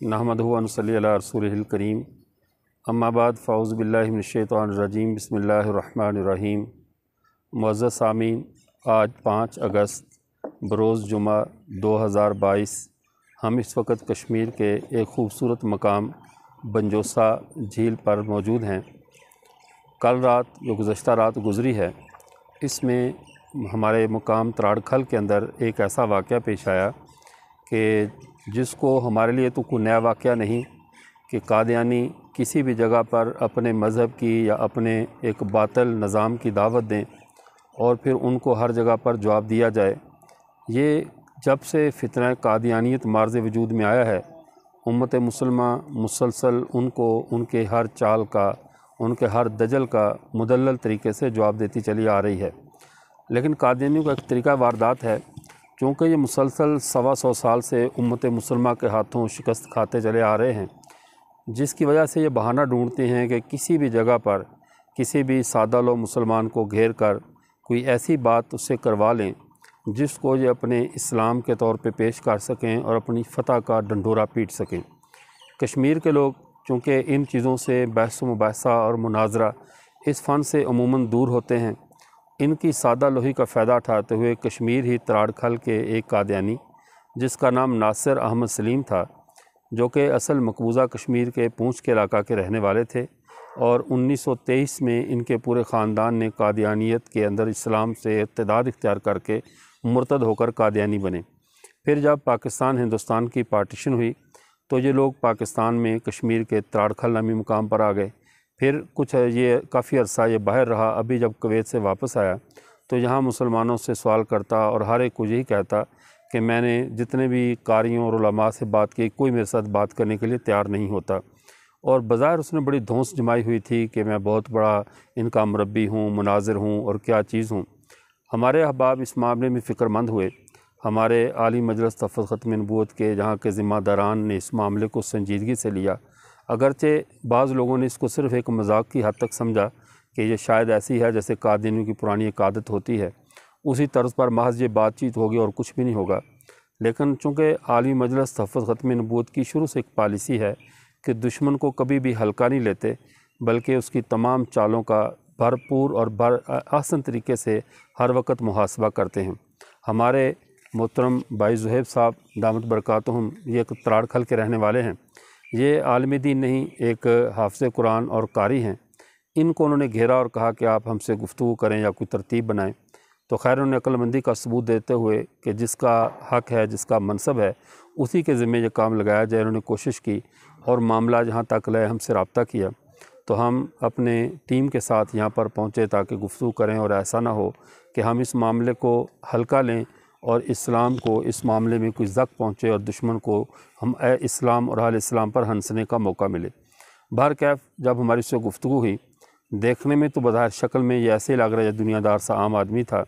नहमदुहु व नसल्ली अला रसूलिहिल करीम। अम्मा बाद फ़ाऊज़ु बिल्लाहि मिनश्शैतानिर्रजीम। बिस्मिल्लाहिर्रहमानिर्रहीम। मुअज़्ज़ज़ सामीन, आज 5 अगस्त बरोज़ जुमा 2022 हम इस वक्त कश्मीर के एक ख़ूबसूरत मकाम बंजोसा झील पर मौजूद हैं। कल रात जो गुज़श्ता रात गुज़री है, इसमें हमारे मुकाम त्राड़खल के अंदर एक ऐसा वाक़या पेश आया कि जिसको हमारे लिए तो कोई नया वाक़या नहीं कि कादियानी किसी भी जगह पर अपने मज़हब की या अपने एक बातिल निज़ाम की दावत दें और फिर उनको हर जगह पर जवाब दिया जाए। ये जब से फितना कादियानियत मार्ज़ वजूद में आया है, उम्मत मुसलमा मुसलसल उनको उनके हर चाल का, उनके हर दजल का मुदल्लल तरीके से जवाब देती चली आ रही है। लेकिन कादियानियों का एक तरीका वारदात है, क्योंकि ये मुसलसल 125 साल से उम्मत मुसलमा के हाथों शिकस्त खाते चले आ रहे हैं, जिसकी वजह से ये बहाना ढूंढते हैं कि किसी भी जगह पर किसी भी सादा लो मुसलमान को घेर कर कोई ऐसी बात उससे करवा लें जिसको ये अपने इस्लाम के तौर पे पेश कर सकें और अपनी फ़तह का ढंढोरा पीट सकें। कश्मीर के लोग चूँकि इन चीज़ों से बहस मुबाहसा और मुनाजरा इस फ़न से अमूमन दूर होते हैं, इनकी सादा लोही का फ़ायदा उठाते हुए कश्मीर ही त्राड़खल के एक कादियानी जिसका नाम नासिर अहमद सलीम था, जो कि असल मकबूजा कश्मीर के पूंछ के इलाका के रहने वाले थे, और 1923 में इनके पूरे ख़ानदान ने कादियानियत के अंदर इस्लाम से इर्तिदाद इख्तियार करके मुर्तद होकर कादियानी बने। फिर जब पाकिस्तान हिंदुस्तान की पार्टीशन हुई तो ये लोग पाकिस्तान में कश्मीर के त्राड़खल नामी मुकाम पर आ गए। फिर कुछ ये काफ़ी अरसा ये बाहर रहा। अभी जब कुवैत से वापस आया तो यहाँ मुसलमानों से सवाल करता और हर एक को यही कहता कि मैंने जितने भी कारियों और उलमा से बात की, कोई मेरे साथ बात करने के लिए तैयार नहीं होता। और बज़ाहिर उसने बड़ी धौंस जमाई हुई थी कि मैं बहुत बड़ा इनका मुरब्बी हूँ, मुनाजिर हूँ और क्या चीज़ हूँ। हमारे अहबाब इस मामले में फ़िक्रमंद हुए। हमारे आली मजलिस तहफ़्फ़ुज़ ख़त्म नबूवत के जहाँ के ज़िम्मेदारान ने इस मामले को संजीदगी से लिया। अगरचे बाज़ लोगों ने इसको सिर्फ़ एक मजाक की हद तक समझा कि ये शायद ऐसी है जैसे कादियानियों की पुरानी एक आदत होती है, उसी तर्ज़ पर महज़ ये बातचीत होगी और कुछ भी नहीं होगा। लेकिन चूँकि आली मजलिस तहफ़्फ़ुज़ ख़त्म नबूवत की शुरू से एक पॉलिसी है कि दुश्मन को कभी भी हल्का नहीं लेते, बल्कि उसकी तमाम चालों का भरपूर और आसान तरीके से हर वक्त मुहासबा करते हैं। हमारे मोहतरम भाई ज़ुहैब साहब दामत बरकातुहुम ये एक त्राड़खल के रहने वाले हैं। ये आलिम दीन नहीं, एक हाफ़िज़ कुरान और कारी हैं। इनको उन्होंने घेरा और कहा कि आप हमसे गुफ्तगू करें या कोई तरतीब बनाएं। तो खैर उन्होंने अक्लमंदी का सबूत देते हुए कि जिसका हक़ है, जिसका मनसब है, उसी के ज़िम्मे ये काम लगाया जाए, उन्होंने कोशिश की और मामला जहाँ तक लाए हमसे रब्ता किया। तो हम अपने टीम के साथ यहाँ पर पहुँचे ताकि गुफ्तगू करें और ऐसा ना हो कि हम इस मामले को हल्का लें और इस्लाम को इस मामले में कोई ज़ख्म पहुँचे और दुश्मन को हम इस्लाम और अहले इस्लाम पर हंसने का मौका मिले। बहरकैफ़ जब हमारी उससे गुफ्तगू हुई, देखने में तो बज़ाहिर शक्ल में ये ऐसे लग रहा है दुनियादार सा आम आदमी था,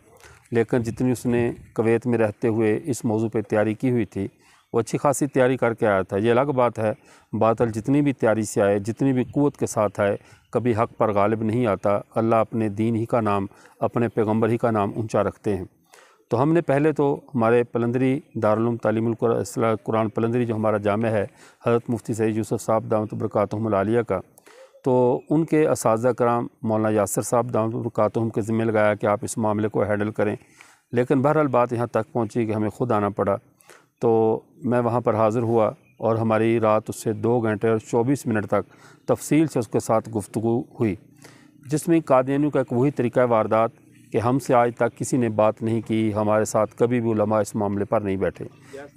लेकिन जितनी उसने कुवैत में रहते हुए इस मौजू पे तैयारी की हुई थी, वो अच्छी खासी तैयारी करके आया था। ये अलग बात है, बातिल जितनी भी तैयारी से आए, जितनी भी क़ुव्वत के साथ आए, कभी हक़ पर गालिब नहीं आता। अल्लाह अपने दीन ही का नाम, अपने पैगम्बर ही का नाम ऊँचा रखते हैं। तो हमने पहले तो हमारे पलंदरी दारुल तालीमुल कुरान पलंदरी जो हमारा जामे है हज़रत मुफ्ती सईद यूसुफ़ साहब दामत बरकातुहुमुल आलिया का, तो उनके असातिज़ा कराम मौलाना यासिर साहब दामत बरकातुहुम के ज़िम्मे लगाया कि आप इस मामले को हैंडल करें। लेकिन बहरहाल बात यहाँ तक पहुँची कि हमें ख़ुद आना पड़ा। तो मैं वहाँ पर हाज़िर हुआ और हमारी रात उससे 2 घंटे और 24 मिनट तक तफसील से उसके साथ गुफ्तगू हुई, जिसमें कादियानियों का एक वही तरीका वारदात कि हमसे आज तक किसी ने बात नहीं की, हमारे साथ कभी भी उलमा इस मामले पर नहीं बैठे।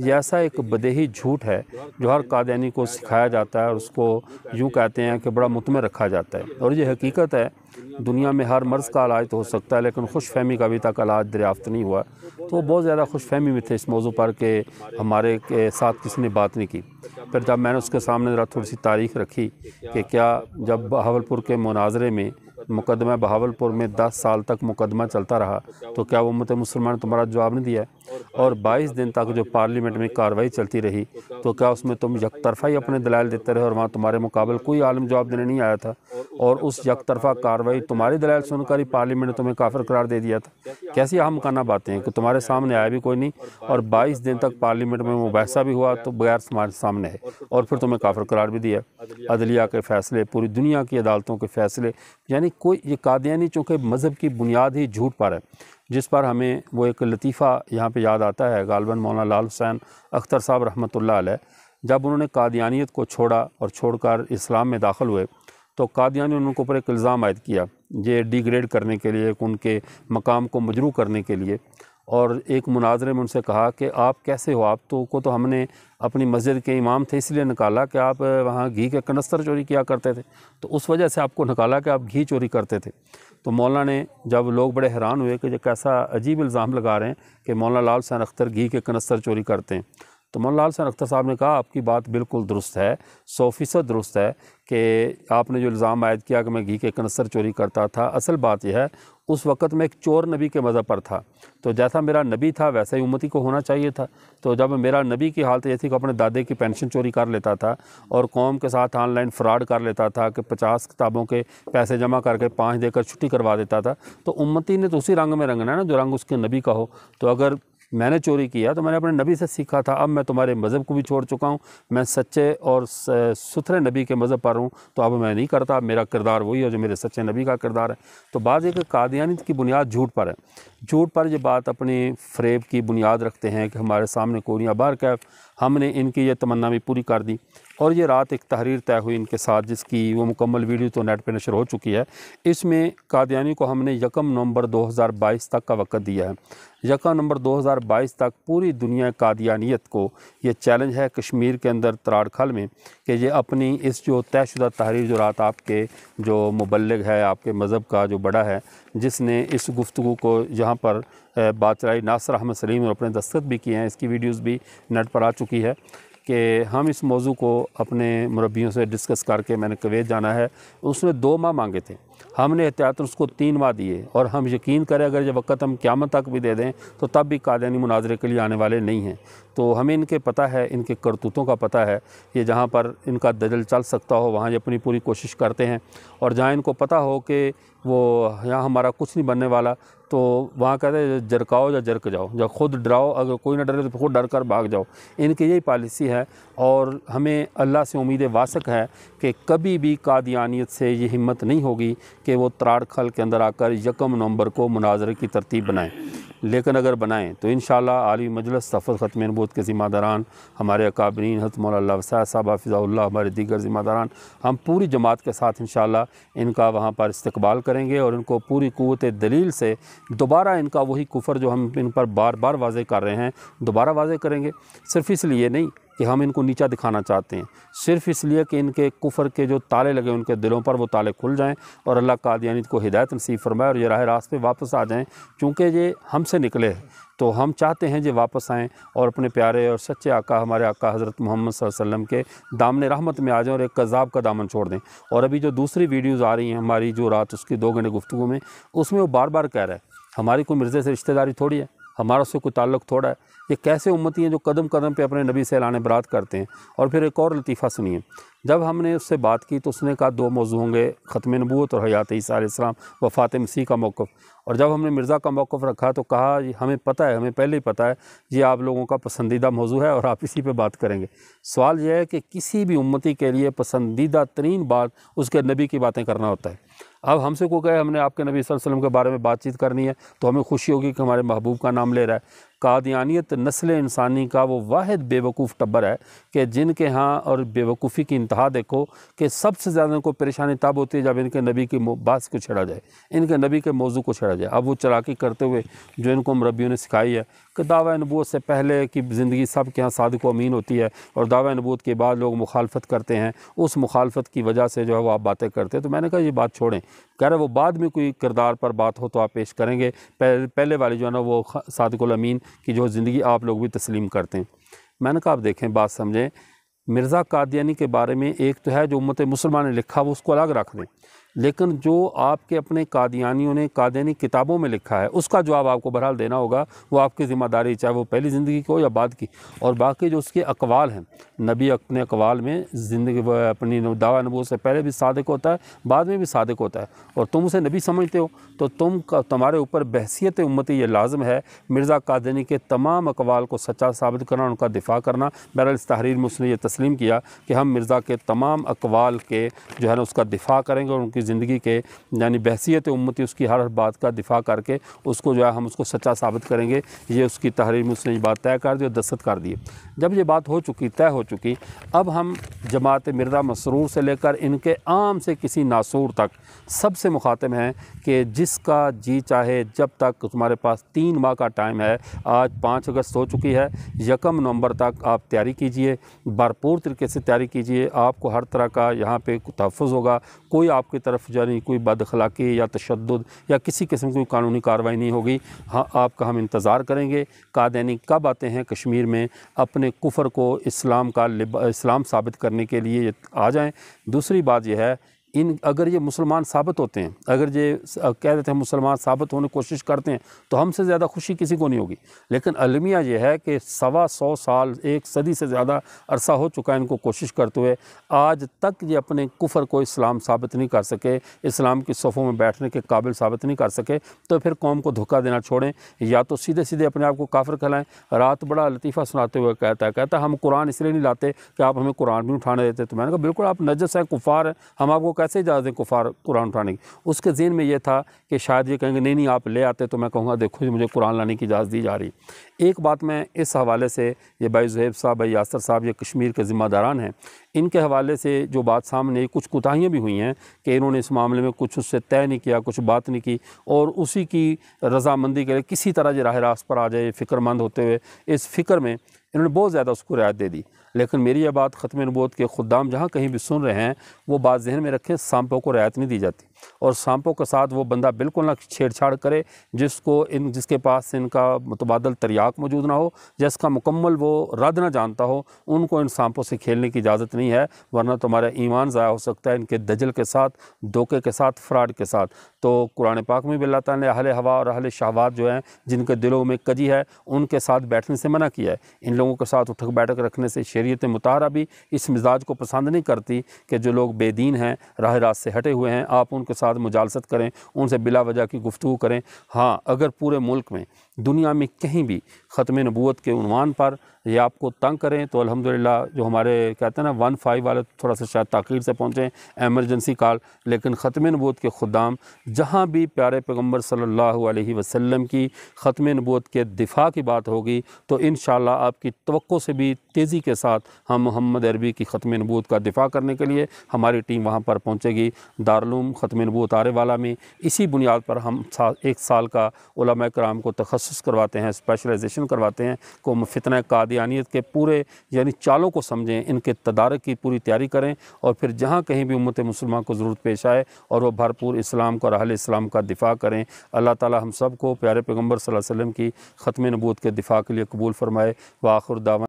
ये ऐसा एक बदेही झूठ है जो हर कादियानी को सिखाया जाता है और उसको यूँ कहते हैं कि बड़ा मुतमिन रखा जाता है। और ये हकीकत है, दुनिया में हर मर्ज़ का इलाज तो हो सकता है, लेकिन खुश फहमी का अभी तक इलाज दरियाफ़्त नहीं हुआ। तो बहुत ज़्यादा खुश फहमी में थे इस मौजू पर कि हमारे के साथ किसी ने बात नहीं की। फिर जब मैंने उसके सामने ज़रा थोड़ी सी तारीख़ रखी कि क्या जब बहावलपुर के मुनाजरे में मुकदमा बहावलपुर में 10 साल तक मुकदमा चलता रहा, तो क्या उम्मत मुसलमान ने तुम्हारा जवाब नहीं दिया है? और 22 दिन तक जो पार्लियामेंट में कार्रवाई चलती रही, तो क्या उसमें तुम यकतरफ़ा ही अपने दलाइल देते रहे और वहाँ तुम्हारे मुकाबले कोई आलिम जवाब देने नहीं आया था, और उस यकतरफ़ा कार्रवाई तुम्हारी दलाइल सुनकर ही पार्लियामेंट ने तुम्हें काफिर करार दे दिया था? कैसी अहम काना बातें हैं कि तुम्हारे सामने आया भी कोई नहीं, और 22 दिन तक पार्लियामेंट में मुबाहिसा भी हुआ तो बगैर तुम्हारे सामने है, और फिर तुम्हें काफिर करार भी दिया। अदलिया के फ़ैसले, पूरी दुनिया की अदालतों के फ़ैसले, यानी कोई ये कादियानी चूँकि मज़हब की बुनियाद ही झूठ पर है, जिस पर हमें वो एक लतीफ़ा यहाँ पे याद आता है। गालिबन मौलाना लाल हुसैन अख्तर साहब रहमतुल्लाह अलैह जब उन्होंने कादियानियत को छोड़ा और छोड़कर इस्लाम में दाखिल हुए, तो कादियानी ने उनके ऊपर एक इल्ज़ाम आयद किया, ये डिग्रेड करने के लिए, उनके मकाम को मजरू करने के लिए। और एक मुनाजरे में उनसे कहा कि आप कैसे हो, आप तो हमने अपनी मस्जिद के इमाम थे इसलिए निकाला कि आप वहाँ घी के कनस्तर चोरी किया करते थे, तो उस वजह से आपको निकाला कि आप घी चोरी करते थे। तो मौलाना ने, जब लोग बड़े हैरान हुए कि ये कैसा अजीब इल्ज़ाम लगा रहे हैं कि मौलाना लाल हुसैन अख्तर घी के कनस्तर चोरी करते हैं, तो मौलाना लाल हुसैन अख्तर साहब ने कहा आपकी बात बिल्कुल दुरुस्त है, 100% दुरुस्त है कि आपने जो इल्ज़ाम आयद किया कि मैं घी के कनस्तर चोरी करता था, असल बात यह है उस वक़्त मैं एक चोर नबी के मज़हब पर था, तो जैसा मेरा नबी था वैसा ही उम्मती को होना चाहिए था। तो जब मेरा नबी की हालत ये थी कि अपने दादे की पेंशन चोरी कर लेता था और कौम के साथ ऑनलाइन फ्रॉड कर लेता था कि 50 किताबों के पैसे जमा करके 5 देकर छुट्टी करवा देता था, तो उम्मती ने तो उसी रंग में रंगना है ना जो रंग उसके नबी का हो। तो अगर मैंने चोरी किया तो मैंने अपने नबी से सीखा था, अब मैं तुम्हारे मज़हब को भी छोड़ चुका हूँ, मैं सच्चे और सुथरे नबी के मज़हब पर हूँ, तो अब मैं नहीं करता, मेरा किरदार वही है जो मेरे सच्चे नबी का किरदार है। तो बात एक कादियानियत की बुनियाद झूठ पर है, झूठ पर ये बात अपनी फ़रेब की बुनियाद रखते हैं कि हमारे सामने कोई नहीं। बार कैफ हमने इनकी ये तमन्ना भी पूरी कर दी, और ये रात एक तहरीर तय हुई इनके साथ, जिसकी वो मुकम्मल वीडियो तो नेट पे नशर हो चुकी है। इसमें कादियानी को हमने 1 नवंबर 2022 तक का वक़्त दिया है। 1 नवंबर 2022 तक पूरी दुनिया कादियानियत को ये चैलेंज है कश्मीर के अंदर तराड़खल में कि ये अपनी इस जो तयशुदा तहरीर, जो रात आपके जो मुबल्लिग है, आपके मज़हब का जो बड़ा है, जिसने इस गुफ्तगू को यहाँ पर बात चलाई, नासिर अहमद सलीम, और अपने दस्तखत भी किए हैं, इसकी वीडियोज़ भी नेट पर आ चुकी है कि हम इस मौजू को अपने मुरब्बियों से डिस्कस करके, मैंने कुवैत जाना है, उसने 2 माह मांगे थे, हमने एहतियातन उसको 3 माह दिए, और हम यकीन करें अगर ये वक़्त हम क़यामत तक भी दे दें तो तब भी कादियानी मुनाजरे के लिए आने वाले नहीं हैं। तो हमें इनके पता है, इनके करतूतों का पता है, ये जहाँ पर इनका दजल चल सकता हो वहाँ ये अपनी पूरी कोशिश करते हैं, और जहाँ इनको पता हो कि वो यहाँ हमारा कुछ नहीं बनने वाला, तो वहाँ कहते हैं जरकाओ या जरक जाओ, जब खुद डराओ, अगर कोई ना डरे तो खुद डर कर भाग जाओ। इनकी यही पॉलिसी है, और हमें अल्लाह से उम्मीद वासक है कि कभी भी कादियानियत से ये हिम्मत नहीं होगी कि वो तराड़खल के अंदर आकर 1 नवंबर को मुनाजरे की तरतीब बनाएँ। लेकिन अगर बनाएँ तो इंशाअल्लाह आली मजलिस तहफ़्फ़ुज़ ख़त्म नबूवत के ज़िम्मेदारान, हमारे अकाबरीन हज़रत मौलाना अल्लाह वसायद साहब हाफ़िज़हुल्लाह, हमारे दीगर ज़िम्मेदारान, हम पूरी जमात के साथ इंशाअल्लाह इनका वहाँ पर इस्तकबाल करेंगे, और इनको पूरी क़ुव्वत दलील से दोबारा इनका वही कुफ़र जो हम इन पर बार बार वाज़े कर रहे हैं दोबारा वाज़े करेंगे। सिर्फ़ इसलिए नहीं कि हम इनको नीचा दिखाना चाहते हैं, सिर्फ़ इसलिए कि इनके कुफ़र के जो ताले लगे उनके दिलों पर वो ताले खुल जाएं, और अल्लाह कादियानियत को हिदायत नसीब फरमाए और ये राह रास्त पे वापस आ जाएं। चूँकि ये हमसे निकले हैं तो हम चाहते हैं ये वापस आएँ और अपने प्यारे और सच्चे आका, हमारे आका हज़रत मोहम्मद सल्लल्लाहु अलैहि वसल्लम के दामन रहमत में आ जाएँ और एक कज़ाब का दामन छोड़ दें। और अभी जो दूसरी वीडियोज़ आ रही हैं हमारी, जो रात उसकी 2 घंटे गुफ्तगू में, उसमें वो बार बार कह रहा है हमारी कोई मिर्ज़े से रिश्तेदारी थोड़ी है, हमारा उससे कोई ताल्लुक़ थोड़ा है। ये कैसे उम्मती हैं जो कदम कदम पे अपने नबी से ऐलान बरात करते हैं। और फिर एक और लतीफ़ा सुनिए, जब हमने उससे बात की तो उसने कहा 2 मौज़ू होंगे, ख़त्म नबूवत और हयात ईसा अलैहिस्सलाम, वफ़ात मसीह का मौक़िफ़। और जब हमने मिर्ज़ा का मौक़िफ़ रखा तो कहा हमें पता है, हमें पहले ही पता है, ये आप लोगों का पसंदीदा मौज़ू है और आप इसी पे बात करेंगे। सवाल यह है कि किसी भी उम्मती के लिए पसंदीदा तरीन बात उसके नबी की बातें करना होता है। अब हमसे को कहे हमने आपके नबी सल्लल्लाहु अलैहि वसल्लम के बारे में बातचीत करनी है तो हमें खुशी होगी कि हमारे महबूब का नाम ले रहा है। कादियानियत नस्ल इंसानी का वो वाहिद बेवकूफ़ टब्बर है कि जिनके यहाँ, और बेवकूफ़ी की इंतहा देखो कि सबसे ज़्यादा इनको परेशानी तब होती है जब इनके नबी की बात को छेड़ा जाए, इनके नबी के मौजू को छेड़ा जाए। अब वो चालाकी करते हुए जो इनको मुरब्बियों ने सिखाई है कि दावा नबूवत से पहले की ज़िंदगी सब के यहाँ सादिक़ व अमीन होती है और दावा नबूवत के बाद लोग मुखालफत करते हैं, उस मुखालफत की वजह से जो है वो आप बातें करते हैं। तो मैंने कहा ये बात छोड़ें, कह रहे वो बाद में कोई किरदार पर बात हो तो आप पेश करेंगे, पहले वाली जो है ना वो सादिक़ व अमीन की जो ज़िंदगी आप लोग भी तस्लीम करते हैं। मैंने कहा आप देखें, बात समझें, मिर्ज़ा कादियानी के बारे में एक तो है जो उम्मत मुसलमान ने लिखा वो उसको अलग रख दें, लेकिन जो आपके अपने कादियानियों ने कादियानी किताबों में लिखा है उसका जवाब आपको बहरहाल देना होगा, वो आपकी ज़िम्मेदारी, चाहे वो पहली ज़िंदगी की हो या बाद की। और बाकी जो उसके अक़वाल हैं, नबी अपने अक़वाल में ज़िंदगी अपनी दावा नबूवत से पहले भी सादिक होता है, बाद में भी सादिक होता है, और तुम उसे नबी समझते हो तो तुम्हारे ऊपर बहसियत उम्मती ये लाज़म है मिर्ज़ा कादियानी के तमाम अक़वाल को सच्चा साबित करना, उनका दिफ़ा करना। बहरहाल इस तहरीर में उसने ये तस्लीम किया कि हम मिर्ज़ा के तमाम अक़वाल के जो है ना उसका दिफ़ा करेंगे और उनकी ज़िंदगी के यानी बहसियत उम्मती उसकी हर बात का दिफ़ा करके उसको जो है हम उसको सच्चा साबित करेंगे। ये उसकी तहरीर में उसने ये बात तय कर दी और दस्तखत कर दिए। जब ये बात हो चुकी, तय हो चुकी, अब हम जमात मिर्ज़ा मसरूर से लेकर इनके आम से किसी नासूर तक सबसे मुखातिब हैं कि जिसका जी चाहे जब तक तुम्हारे पास 3 माह का टाइम है, आज 5 अगस्त हो चुकी है, 1 नवंबर तक आप तैयारी कीजिए, भरपूर तरीके से तैयारी कीजिए। आपको हर तरह का यहाँ पे तहफ़्फ़ुज़ होगा, कोई आपकी तरफ यानी कोई बदअखलाक़ी या तशद्दुद या किसी किस्म की कानूनी कार्रवाई नहीं होगी। हाँ, आपका हम इंतज़ार करेंगे। कादियानी कब आते हैं कश्मीर में अपने कुफ़र को इस्लाम साबित करने के लिए आ जाएँ। दूसरी बात यह है, अगर ये मुसलमान साबित होते हैं, अगर ये कह देते हैं मुसलमान साबित होने की कोशिश करते हैं, तो हमसे ज़्यादा खुशी किसी को नहीं होगी। लेकिन अलमिया ये है कि 125 साल, 1 सदी से ज़्यादा अरसा हो चुका है इनको कोशिश करते हुए, आज तक ये अपने कुफ़र को इस्लाम साबित नहीं कर सके, इस्लाम की सफ़ों में बैठने के काबिल साबित नहीं कर सके। तो फिर कौम को धोखा देना छोड़ें, या तो सीधे सीधे अपने आप को काफिर कहलाएं। रात बड़ा लतीफ़ा सुनाते हुए कहता हम कुरान इसलिए नहीं लाते कि आप हमें कुरान भी उठाने देते। तो मैंने कहा बिल्कुल आप नजस हैं, कुफ़ार हैं, हम आपको कैसे इजाज़त दें कुफ़ार कुरान उठाने की। उसके ज़हन में ये था कि शायद ये कहेंगे नहीं आप ले आते, तो मैं कहूँगा देखो जी मुझे कुरान लाने की इजाज़त दी जा रही। एक बात मैं इस हवाले से, ये भाई ज़ुहैब साहब, भाई यासर साहब, ये कश्मीर के ज़िम्मेदारान हैं, इनके हवाले से जो बात सामने, कुछ कोताहियाँ भी हुई हैं कि इन्होंने इस मामले में कुछ उससे तय नहीं किया, कुछ बात नहीं की, और उसी की रज़ामंदी के लिए किसी तरह ये राह रास्त पर आ जाए, फ़िक्रमंद होते हुए इस फ़िक्र में इन्होंने बहुत ज़्यादा उसको रियायत दे दी। लेकिन मेरी यह बात ख़त्म नबूवत के खुद्दाम जहाँ कहीं भी सुन रहे हैं, वो बात जहन में रखें, सांपों को रियायत नहीं दी जाती, और सांपों के साथ वो बंदा बिल्कुल ना छेड़छाड़ करे जिसके पास इनका मुतबादल तरियाक मौजूद ना हो, जिसका मुकम्मल वो रद्द ना जानता हो, उनको इन सांपों से खेलने की इजाज़त नहीं है, वरना तुम्हारा ईमान ज़ाया हो सकता है इनके दजल के साथ, धोखे के साथ, फ्रॉड के साथ। तो कुरान पाक में भी अल्लाह ताला ने अहले हवा और अहले शहवात जो हैं, जिनके दिलों में कजी है, उनके साथ बैठने से मना किया है। इन लोगों के साथ उठक बैठक रखने से शरीयत मुताहरा भी इस मिजाज को पसंद नहीं करती कि जो लोग बेदीन हैं, राह रास्त से हटे हुए हैं, आप उनके साथ मुजालसत करें, उनसे बिला वजह की गुफ्तगू करें। हाँ, अगर पूरे मुल्क में, दुनिया में कहीं भी ख़त्म नबूवत के उन्वान पर ये आपको तंग करें, तो अल्हम्दुलिल्लाह जो हमारे कहते हैं ना 15 वाले थोड़ा सा शायद ताख़ीर से पहुँचे, एमरजेंसी कॉल, लेकिन ख़त्म नबूवत के खुदाम जहाँ भी प्यारे पैगम्बर सल्लल्लाहु अलैहि वसल्लम की ख़त्म नबूवत के दिफ़ा की बात होगी, तो इंशाअल्लाह आपकी तवक्को से भी तेज़ी के साथ हम मोहम्मद अरबी की ख़त्म नबूवत का दिफ़ा करने के लिए हमारी टीम वहाँ पर पहुँचेगी। दारुल ख़त्म नबूवत आरेवाला में इसी बुनियाद पर हम 1 साल का उलमा कराम को तखस्सुस करवाते हैं, स्पेशलाइजेशन करवाते हैं, को फितना कादियानियत के पूरे यानी चालों को समझें, इनके तदारक की पूरी तैयारी करें, और फिर जहाँ कहीं भी उम्मत मुसलमान को ज़रूरत पेश आए और वह भरपूर इस्लाम को और अहले इस्लाम का दिफ़ा करें। अल्लाह ताला हम सब को प्यारे पैगम्बर सल्लल्लाहु अलैहि वसल्लम की ख़त्म नबूवत के दिफ़ा के लिए कबूल फ़रमाए। व आखिर दावा